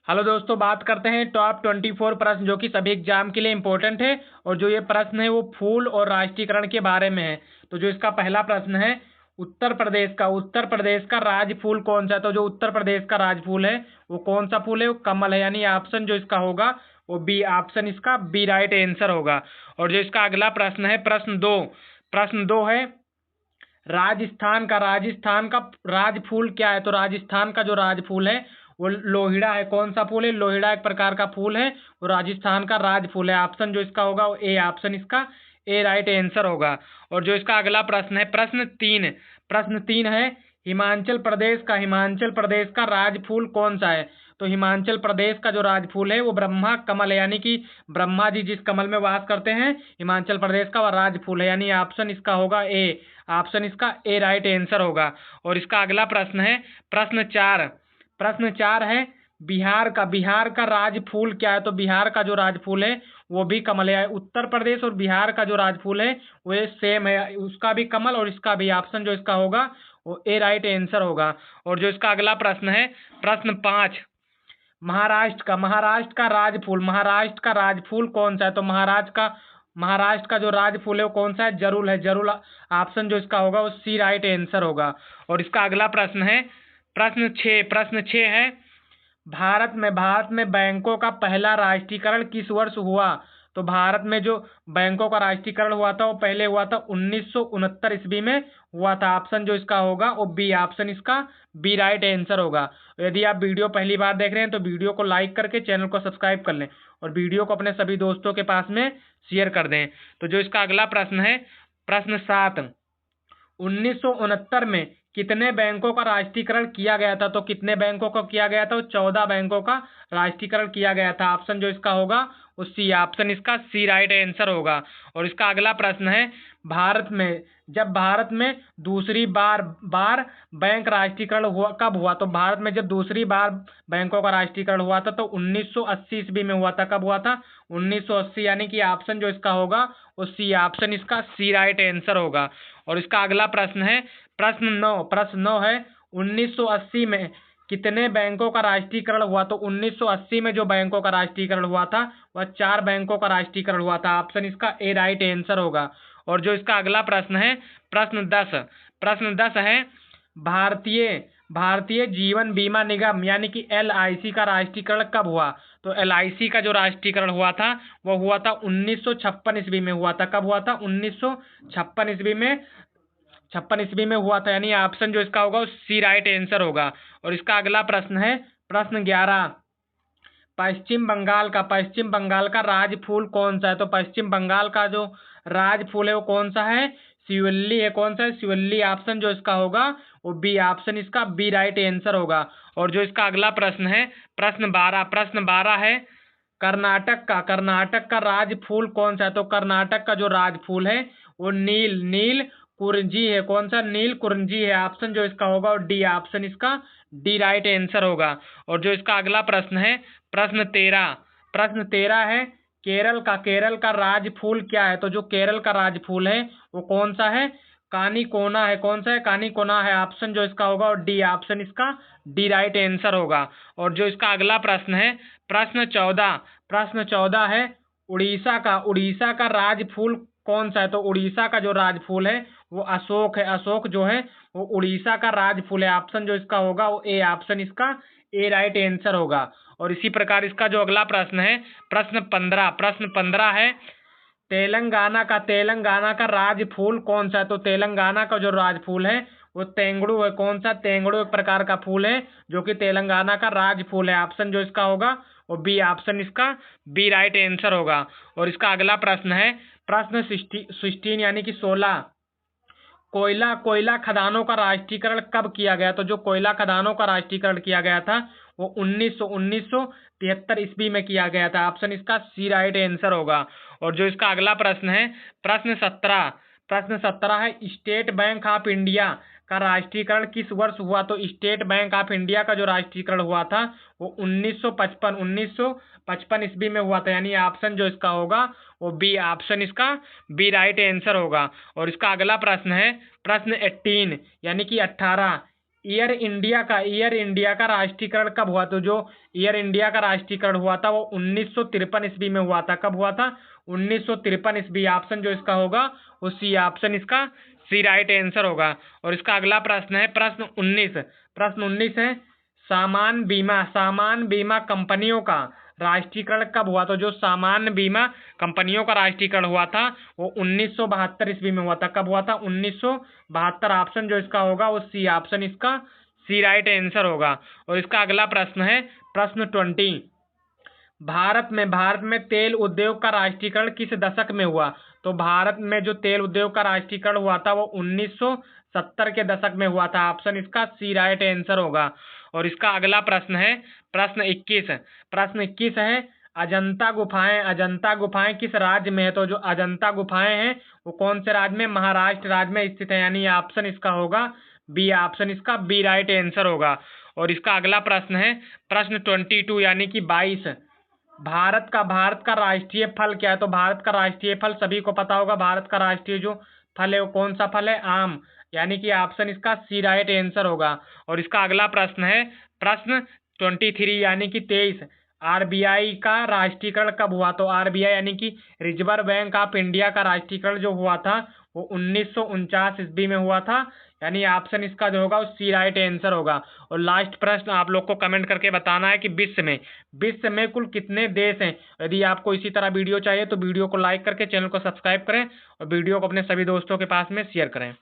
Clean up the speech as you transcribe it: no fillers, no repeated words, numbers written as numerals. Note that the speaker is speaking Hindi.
हेलो दोस्तों, बात करते हैं टॉप 24 प्रश्न जो कि सभी एग्जाम के लिए इंपॉर्टेंट है। और जो ये प्रश्न है वो फूल और राष्ट्रीयकरण के बारे में है। तो जो इसका पहला प्रश्न है, उत्तर प्रदेश का राज फूल कौन सा है। तो जो उत्तर प्रदेश का राज फूल है वो कौन सा फूल है, वो कमल है। यानी ऑप्शन जो इसका होगा वो बी, ऑप्शन इसका बी राइट आंसर होगा। और जो इसका अगला प्रश्न है, प्रश्न दो है, राजस्थान का राज फूल क्या है। तो राजस्थान का जो राज फूल है वो लोहिड़ा है। कौन सा फूल है, लोहिड़ा एक प्रकार का फूल है, वो राजस्थान का राज फूल है। ऑप्शन जो इसका होगा वो ए, ऑप्शन इसका ए राइट आंसर होगा। और जो इसका अगला प्रश्न है, प्रश्न तीन है, हिमाचल प्रदेश का राज फूल कौन सा है। तो हिमाचल प्रदेश का जो राज फूल है वो ब्रह्मा कमल है। यानी कि ब्रह्मा जी जिस कमल में वास करते हैं, हिमाचल प्रदेश का वह राज फूल है। यानी ऑप्शन इसका होगा ए, ऑप्शन इसका ए राइट आंसर होगा। और इसका अगला प्रश्न है, प्रश्न चार है, बिहार का राज फूल क्या है। तो बिहार का जो राज फूल है वो भी कमल है। उत्तर प्रदेश और बिहार का जो राज फूल है वो सेम है, उसका भी कमल और इसका भी। ऑप्शन जो इसका होगा वो ए राइट आंसर होगा। और जो इसका अगला प्रश्न है, प्रश्न 5, महाराष्ट्र का राज फूल कौन सा है। तो महाराष्ट्र का जो राज फूल है वो कौन सा है, जरूल। ऑप्शन जो इसका होगा वो सी राइट आंसर होगा। और इसका अगला प्रश्न है, प्रश्न छः है, भारत में बैंकों का पहला राष्ट्रीयकरण किस वर्ष हुआ। तो भारत में जो बैंकों का राष्ट्रीयकरण हुआ था वो पहले हुआ था 1969 ईस्वी में हुआ था। ऑप्शन जो इसका होगा वो बी, ऑप्शन इसका बी राइट आंसर होगा। यदि आप वीडियो पहली बार देख रहे हैं तो वीडियो को लाइक करके चैनल को सब्सक्राइब कर लें और वीडियो को अपने सभी दोस्तों के पास में शेयर कर दें। तो जो इसका अगला प्रश्न है, प्रश्न 7, 1969 में कितने बैंकों का राष्ट्रीयकरण किया गया था। तो कितने बैंकों का किया गया था, 14 बैंकों का राष्ट्रीयकरण किया गया था। ऑप्शन जो इसका होगा वो सी, ऑप्शन इसका सी राइट आंसर होगा। और इसका अगला प्रश्न है, भारत में दूसरी बार बैंक राष्ट्रीयकरण हुआ कब हुआ। तो भारत में जब दूसरी बार बैंकों का राष्ट्रीयकरण हुआ था तो 1980 ईस्वी में हुआ था। कब हुआ था, 1980। यानी कि ऑप्शन जो इसका होगा वो सी, ऑप्शन इसका सी राइट आंसर होगा। और इसका अगला प्रश्न है, प्रश्न 9 है, 1980 में कितने बैंकों का राष्ट्रीयकरण हुआ। तो 1980 में जो बैंकों का राष्ट्रीयकरण हुआ था वह 4 बैंकों का राष्ट्रीयकरण हुआ था। ऑप्शन इसका ए राइट आंसर होगा। और जो इसका अगला प्रश्न है, प्रश्न 10 है, भारतीय जीवन बीमा निगम यानी कि LIC का राष्ट्रीयकरण कब हुआ। तो LIC का जो राष्ट्रीयकरण हुआ था वो हुआ था 1956 ईस्वी में हुआ था। कब हुआ था, 1956 ईस्वी में हुआ था। यानी ऑप्शन जो इसका होगा वो सी राइट आंसर होगा। और इसका अगला प्रश्न है, प्रश्न 11, पश्चिम बंगाल का राज फूल कौन सा है। तो पश्चिम बंगाल का जो राज फूल है वो कौन सा है, शिवल्ली है। कौन सा है, शिवल्ली। ऑप्शन जो इसका होगा वो बी, ऑप्शन इसका बी राइट आंसर होगा। और जो इसका अगला प्रश्न है, प्रश्न 12 है, कर्नाटक का राज फूल कौन सा है। तो कर्नाटक का जो राज फूल है वो नील कुरिंजी है। कौन सा, नील कुरिंजी है। ऑप्शन जो इसका होगा वो डी, ऑप्शन इसका डी राइट आंसर होगा। और जो इसका अगला प्रश्न है, प्रश्न 13 है, केरल का राज फूल क्या है। तो जो केरल का राज फूल है वो कौन सा है, कानी कोना है। कौन सा है, कानी कोना है। ऑप्शन जो इसका होगा वो डी, ऑप्शन इसका डी राइट आंसर होगा। और जो इसका अगला प्रश्न है, प्रश्न 14 है, उड़ीसा का राज फूल कौन सा है। तो उड़ीसा का जो राज फूल है वो अशोक है। अशोक जो है वो उड़ीसा का राज फूल है। ऑप्शन जो इसका होगा वो ए, ऑप्शन इसका ए राइट आंसर होगा। और इसी प्रकार इसका जो अगला प्रश्न है, प्रश्न 15 है, तेलंगाना का राज फूल कौन सा है। तो तेलंगाना का जो राज फूल है वो तेंगड़ू है। कौन सा, तेंगड़ू एक प्रकार का फूल है जो कि तेलंगाना का राज फूल है। ऑप्शन जो इसका होगा वो बी, ऑप्शन इसका बी राइट आंसर होगा। और इसका अगला प्रश्न है, प्रश्न 16 यानी कि 16, कोयला खदानों का राष्ट्रीयकरण कब किया गया। तो जो कोयला खदानों का राष्ट्रीयकरण किया गया था वो 1973 ईस्वी में किया गया था। ऑप्शन इसका सी राइट आंसर होगा। और जो इसका अगला प्रश्न है, प्रश्न 17 है, स्टेट बैंक ऑफ इंडिया का राष्ट्रीयकरण किस वर्ष हुआ। तो स्टेट बैंक ऑफ इंडिया का जो राष्ट्रीयकरण हुआ था वो 1955 ईस्वी में हुआ था। यानी ऑप्शन जो इसका होगा वो बी, ऑप्शन इसका बी राइट आंसर होगा। और इसका अगला प्रश्न है, प्रश्न 18 यानी कि 18, एयर इंडिया का राष्ट्रीयकरण कब हुआ? तो जो एयर इंडिया का राष्ट्रीयकरण हुआ था वो 1953 ईस्वी में हुआ था। कब हुआ था? 1953 ईस्वी। ऑप्शन जो इसका होगा वो सी ऑप्शन इसका सी राइट आंसर होगा। और इसका अगला प्रश्न है प्रश्न 19 है, सामान्य बीमा कंपनियों का राष्ट्रीयकरण कब हुआ? तो जो सामान्य बीमा कंपनियों का राष्ट्रीयकरण हुआ था वो 1972 ईस्वी में हुआ था। कब हुआ था? 1972। ऑप्शन जो इसका होगा वो सी ऑप्शन इसका सी राइट आंसर होगा। और इसका अगला प्रश्न है प्रश्न 20, भारत में तेल उद्योग का राष्ट्रीयकरण किस दशक में हुआ? तो भारत में जो तेल उद्योग का राष्ट्रीयकरण हुआ था वो 1970 के दशक में हुआ था। ऑप्शन इसका सी राइट आंसर होगा। और इसका अगला प्रश्न है प्रश्न 21 है, अजंता गुफाएं किस राज्य में है? तो जो अजंता गुफाएं हैं वो कौन से राज्य में? महाराष्ट्र राज्य में स्थित है, यानी ऑप्शन इसका होगा बी ऑप्शन इसका बी राइट आंसर होगा। और इसका अगला प्रश्न है प्रश्न 22 यानी कि 22, भारत का राष्ट्रीय फल क्या है? तो भारत का राष्ट्रीय फल सभी को पता होगा, भारत का राष्ट्रीय जो फल है वो कौन सा फल है? आम, यानी कि ऑप्शन इसका सी राइट आंसर होगा। और इसका अगला प्रश्न है प्रश्न 23 यानी कि 23, आरबीआई का राष्ट्रीयकरण कब हुआ? तो आरबीआई यानी कि रिजर्व बैंक ऑफ इंडिया का राष्ट्रीयकरण जो हुआ था वो 1949 ईस्वी में हुआ था, यानी ऑप्शन इसका जो होगा वो सी राइट आंसर होगा। और लास्ट प्रश्न आप लोग को कमेंट करके बताना है कि विश्व में कुल कितने देश हैं? यदि आपको इसी तरह वीडियो चाहिए तो वीडियो को लाइक करके चैनल को सब्सक्राइब करें और वीडियो को अपने सभी दोस्तों के पास में शेयर करें।